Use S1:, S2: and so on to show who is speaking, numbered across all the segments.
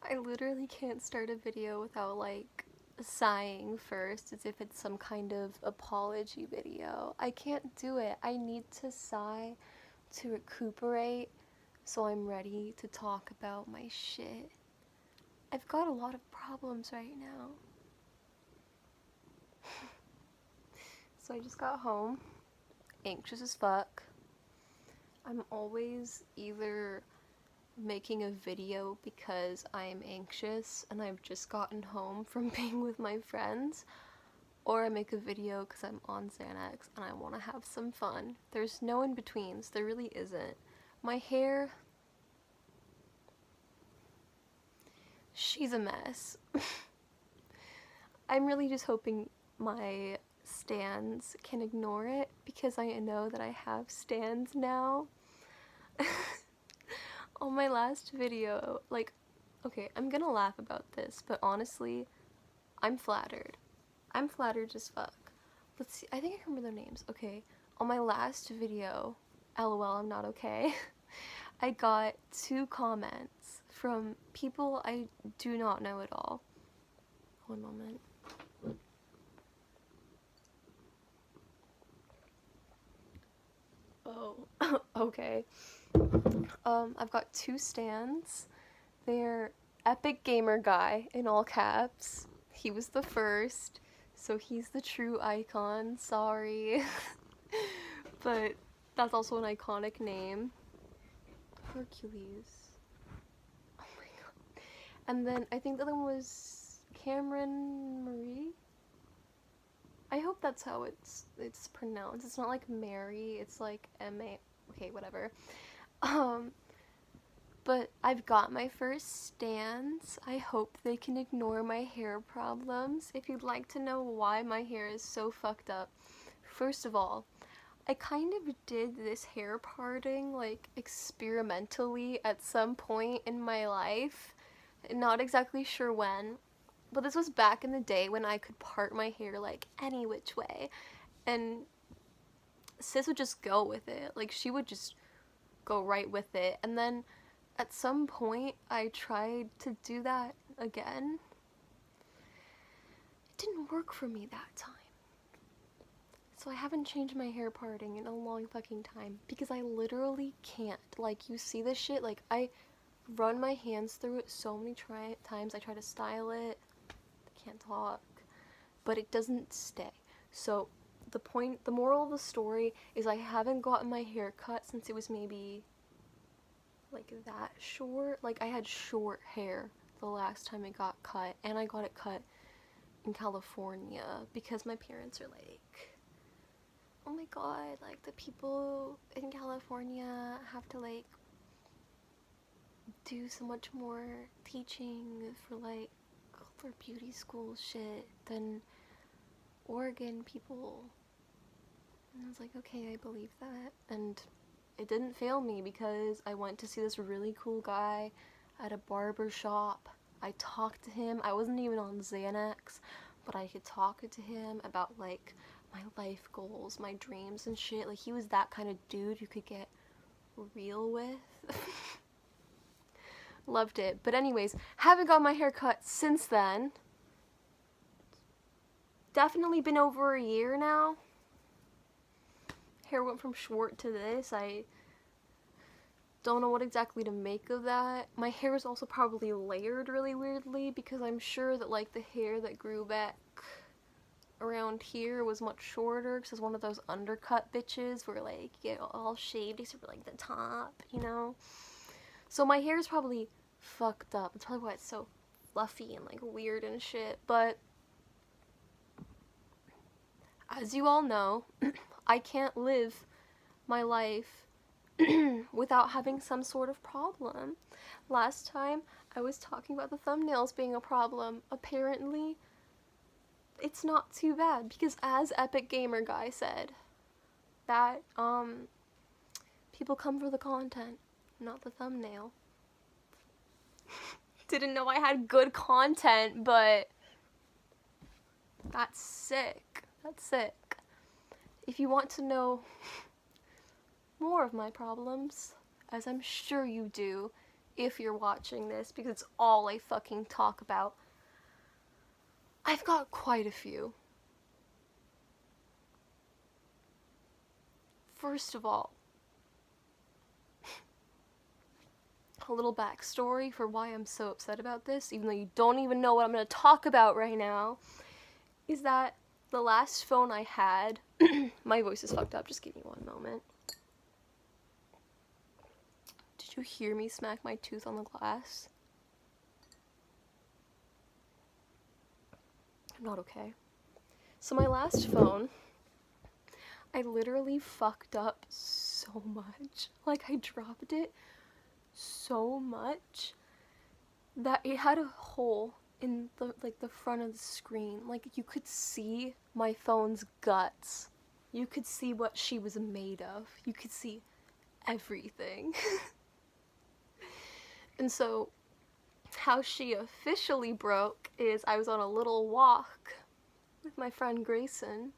S1: I literally can't start a video without like sighing first as if it's some kind of apology video. I can't do it. I need to sigh to recuperate so I'm ready to talk about my shit. I've got a lot of problems right now. So I just got home, anxious as fuck. I'm always either making a video because I am anxious and I've just gotten home from being with my friends, or I make a video because I'm on Xanax and I want to have some fun. There's no in-betweens, there really isn't. My hair, she's a mess. I'm really just hoping my stands can ignore it because I know that I have stands now. On my last video, like, okay, I'm gonna laugh about this, but honestly, I'm flattered. I'm flattered as fuck. Let's see, I think I can remember their names. Okay, on my last video, LOL, I'm not okay, I got 2 comments from people I do not know at all. One moment. Oh, okay. I've got 2 stands. They're Epic Gamer Guy in all caps. He was the first, so he's the true icon. Sorry. But that's also an iconic name. Hercules. Oh my god. And then I think the other one was Cameron Marie. I hope that's how it's pronounced. It's not like Mary, it's like M-A. Okay, whatever. Um, but I've got my first stands. I hope they can ignore my hair problems. If you'd like to know why my hair is so fucked up, first of all, I kind of did this hair parting like experimentally at some point in my life. Not exactly sure when, but this was back in the day when I could part my hair like any which way. And sis would just go with it. Like she would just go right with it. And then at some point I tried to do that again. It didn't work for me that time. So I haven't changed my hair parting in a long fucking time because I literally can't. Like you see this shit, like I run my hands through it so many times. I try to style it. I can't talk. But it doesn't stay. So the moral of the story is I haven't gotten my hair cut since it was maybe like that short. Like I had short hair the last time it got cut, and I got it cut in California because my parents are like, oh my god, like the people in California have to like do so much more teaching for like for beauty school shit than Oregon people. And I was like, okay, I believe that. And it didn't fail me because I went to see this really cool guy at a barber shop. I talked to him. I wasn't even on Xanax, but I could talk to him about like my life goals, my dreams and shit. Like he was that kind of dude you could get real with. Loved it. But anyways, haven't got my hair cut since then. Definitely been over a year now. Hair went from short to this. I don't know what exactly to make of that. My hair is also probably layered really weirdly because I'm sure that like the hair that grew back around here was much shorter because it's one of those undercut bitches where like you get all shaved except for like the top, you know? So my hair is probably fucked up. That's probably why it's so fluffy and like weird and shit. But as you all know, I can't live my life without having some sort of problem. Last time I was talking about the thumbnails being a problem. Apparently, it's not too bad because as Epic Gamer Guy said, that people come for the content, not the thumbnail. Didn't know I had good content, but that's sick. That's sick. If you want to know more of my problems, as I'm sure you do, if you're watching this, because it's all I fucking talk about. I've got quite a few. First of all, a little backstory for why I'm so upset about this, even though you don't even know what I'm going to talk about right now, is that the last phone I had, my voice is fucked up, just give me one moment. Did you hear me smack my tooth on the glass? I'm not okay. So my last phone, I literally fucked up so much. Like, I dropped it so much that it had a hole in the front of the screen. Like, you could see my phone's guts. You could see what she was made of. You could see everything. And so how she officially broke is I was on a little walk with my friend Grayson,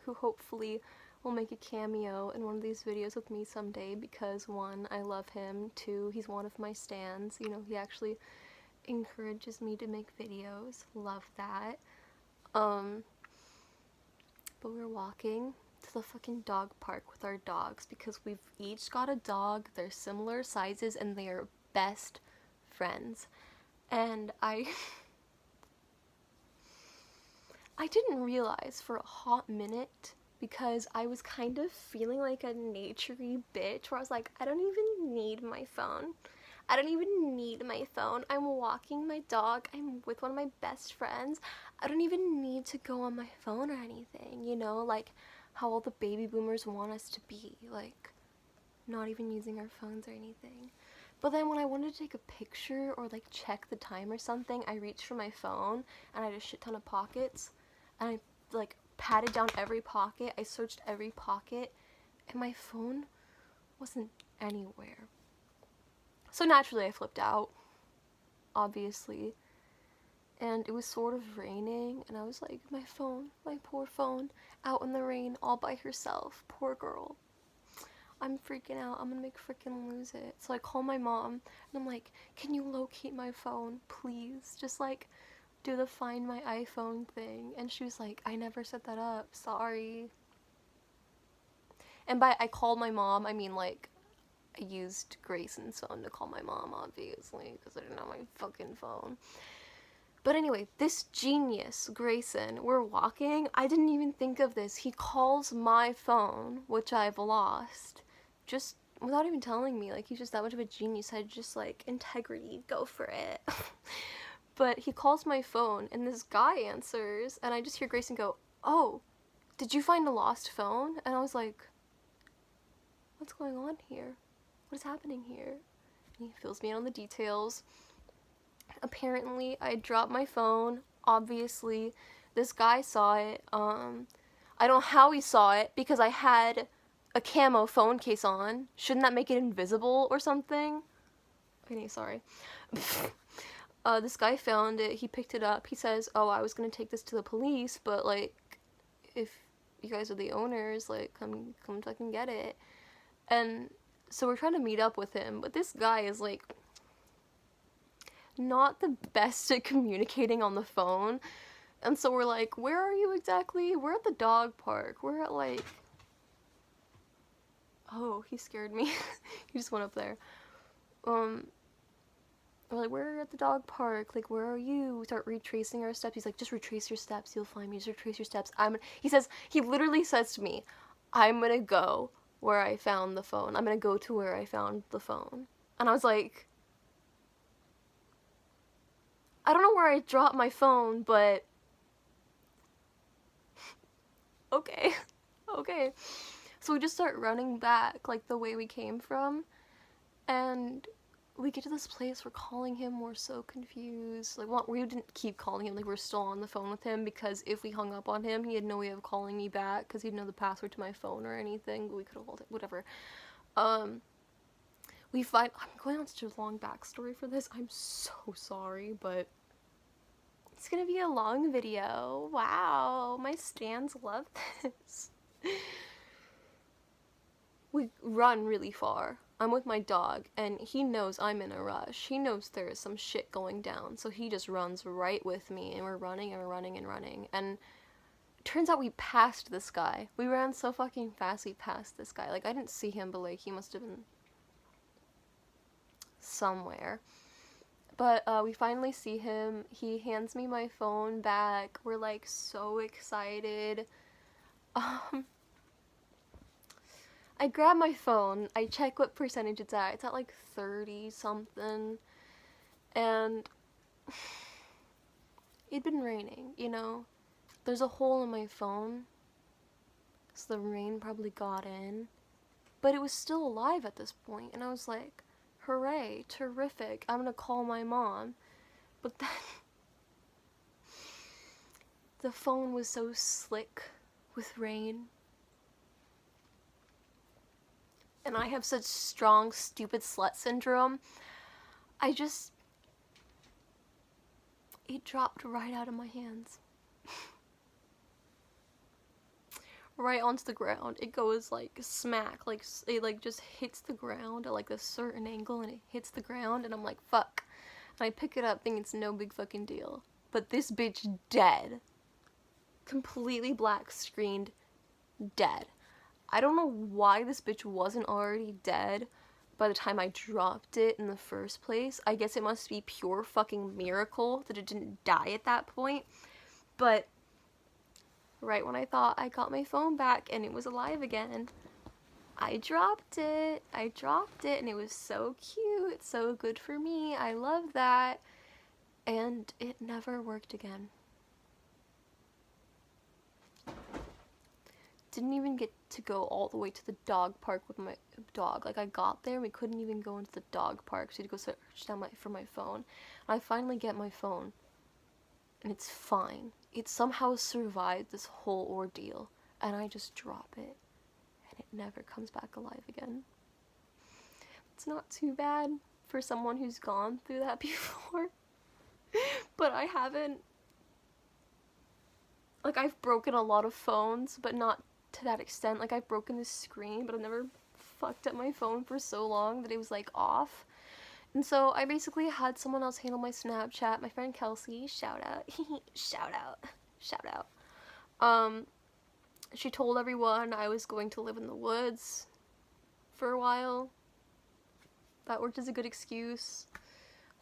S1: who hopefully will make a cameo in one of these videos with me someday, because 1, I love him, 2, he's one of my stans. You know, he actually encourages me to make videos. Love that. But we were walking to the fucking dog park with our dogs because we've each got a dog, they're similar sizes, and they are best friends. And I didn't realize for a hot minute, because I was kind of feeling like a naturey bitch, where I was like, I don't even need my phone. I don't even need my phone. I'm walking my dog. I'm with one of my best friends. I don't even need to go on my phone or anything, you know? Like, how all the baby boomers want us to be. Like, not even using our phones or anything. But then when I wanted to take a picture or, like, check the time or something, I reached for my phone, and I had a shit ton of pockets. And I, like, patted down every pocket. I searched every pocket. And my phone wasn't anywhere. So naturally I flipped out, obviously, and it was sort of raining, and I was like, my phone, my poor phone, out in the rain, all by herself, poor girl. I'm freaking out, I'm gonna freaking lose it. So I call my mom, and I'm like, can you locate my phone, please? Just, like, do the find my iPhone thing. And she was like, I never set that up, sorry. And by I called my mom, I mean, like, I used Grayson's phone to call my mom, obviously, because I didn't have my fucking phone. But anyway, this genius, Grayson, we're walking. I didn't even think of this. He calls my phone, which I've lost, just without even telling me. Like, he's just that much of a genius. I just, like, integrity, go for it. But he calls my phone, and this guy answers, and I just hear Grayson go, oh, did you find a lost phone? And I was like, what's going on here? What is happening here? And he fills me in on the details. Apparently, I dropped my phone. Obviously, this guy saw it. I don't know how he saw it, because I had a camo phone case on. Shouldn't that make it invisible or something? Okay, sorry. This guy found it. He picked it up. He says, oh, I was gonna take this to the police, but, like, if you guys are the owners, like, come fucking get it. And so we're trying to meet up with him, but this guy is, like, not the best at communicating on the phone. And so we're like, where are you exactly? We're at the dog park. We're at, like... Oh, he scared me. He just went up there. We're like, we're at the dog park. Like, where are you? We start retracing our steps. He's like, just retrace your steps. You'll find me. Just retrace your steps. He literally says to me, I'm gonna go where I found the phone. I'm gonna go to where I found the phone. And I was like, I don't know where I dropped my phone, but okay. Okay. So we just start running back, like, the way we came from, and we get to this place, we're calling him, we're so confused. Like, we didn't keep calling him, like, we're still on the phone with him, because if we hung up on him, he had no way of calling me back, because he'd know the password to my phone or anything, but we could have hold it, whatever. I'm going on such a long backstory for this, I'm so sorry, but it's gonna be a long video. Wow, my stans love this. We run really far. I'm with my dog, and he knows I'm in a rush. He knows there is some shit going down, so he just runs right with me, and we're running and we're running and running. And turns out we passed this guy. We ran so fucking fast we passed this guy. Like, I didn't see him, but like he must have been somewhere. But we finally see him. He hands me my phone back. We're like so excited. I grab my phone, I check what percentage it's at. It's at like 30 something. And it'd been raining, you know? There's a hole in my phone, so the rain probably got in. But it was still alive at this point, and I was like, hooray, terrific, I'm gonna call my mom. But then the phone was so slick with rain. And I have such strong, stupid slut syndrome. It dropped right out of my hands. Right onto the ground. It goes like smack, like it like just hits the ground at like a certain angle, and it hits the ground, and I'm like, fuck. And I pick it up thinking it's no big fucking deal. But this bitch dead. Completely black screened, dead. I don't know why this bitch wasn't already dead by the time I dropped it in the first place. I guess it must be pure fucking miracle that it didn't die at that point. But right when I thought I got my phone back and it was alive again, I dropped it, and it was so cute, so good for me, I love that, and it never worked again. Didn't even get to go all the way to the dog park with my dog. Like, I got there and we couldn't even go into the dog park, so I had to go search down for my phone. And I finally get my phone, and it's fine. It somehow survived this whole ordeal, and I just drop it, and it never comes back alive again. It's not too bad for someone who's gone through that before, but I haven't. Like, I've broken a lot of phones, but not to that extent. Like, I've broken the screen, but I've never fucked up my phone for so long that it was like off. And so I basically had someone else handle my Snapchat. My friend Kelsey, shout out. shout out. She told everyone I was going to live in the woods for a while. That worked as a good excuse.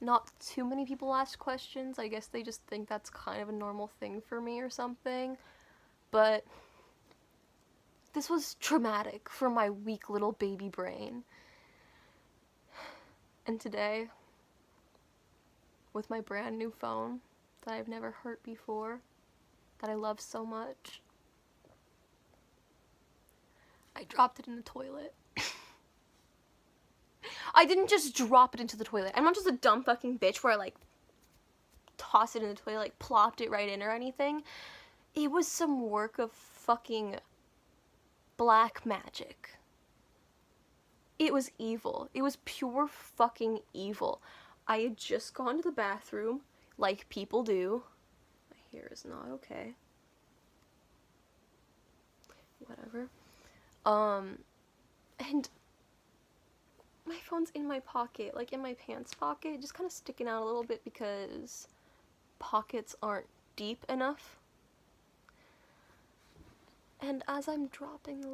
S1: Not too many people asked questions. I guess they just think that's kind of a normal thing for me or something. But this was traumatic for my weak little baby brain. And today, with my brand new phone that I've never hurt before, that I love so much, I dropped it in the toilet. I didn't just drop it into the toilet. I'm not just a dumb fucking bitch where I like toss it in the toilet, like plopped it right in or anything. It was some work of fucking black magic. It was evil. It was pure fucking evil. I had just gone to the bathroom, like people do. My hair is not okay. Whatever. And my phone's in my pocket, like in my pants pocket, just kind of sticking out a little bit because pockets aren't deep enough. And as I'm dropping the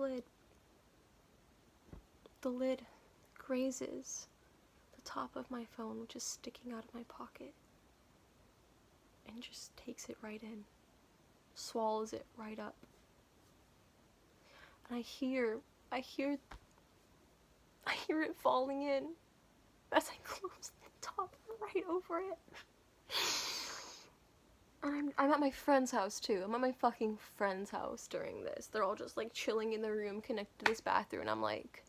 S1: lid grazes the top of my phone, which is sticking out of my pocket, and just takes it right in, swallows it right up. And I hear it falling in as I close the top right over it. And I'm at my friend's house too. I'm at my fucking friend's house during this. They're all just like chilling in their room connected to this bathroom, and I'm like,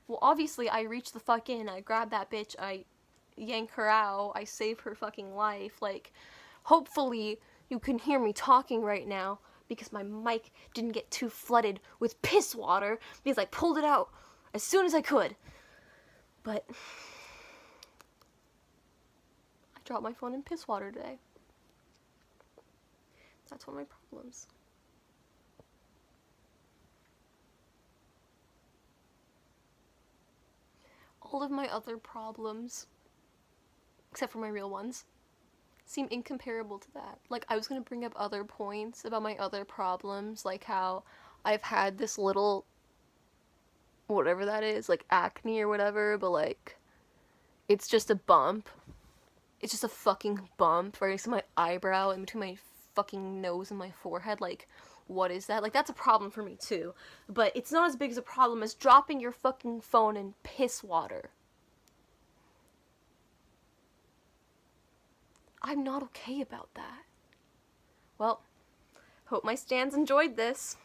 S1: well, obviously I reach the fuck in, I grab that bitch, I yank her out, I save her fucking life. Like, hopefully you can hear me talking right now because my mic didn't get too flooded with piss water because I pulled it out as soon as I could. But I dropped my phone in piss water today. That's one of my problems. all of my other problems, except for my real ones, seem incomparable to that. Like, I was gonna bring up other points about my other problems, like how I've had this little, whatever that is, like acne or whatever, but like, it's just a bump. It's just a fucking bump right next to my eyebrow in between my fucking nose and my forehead. Like, what is that? Like, that's a problem for me too. But it's not as big as a problem as dropping your fucking phone in piss water. I'm not okay about that. Well, hope my stans enjoyed this.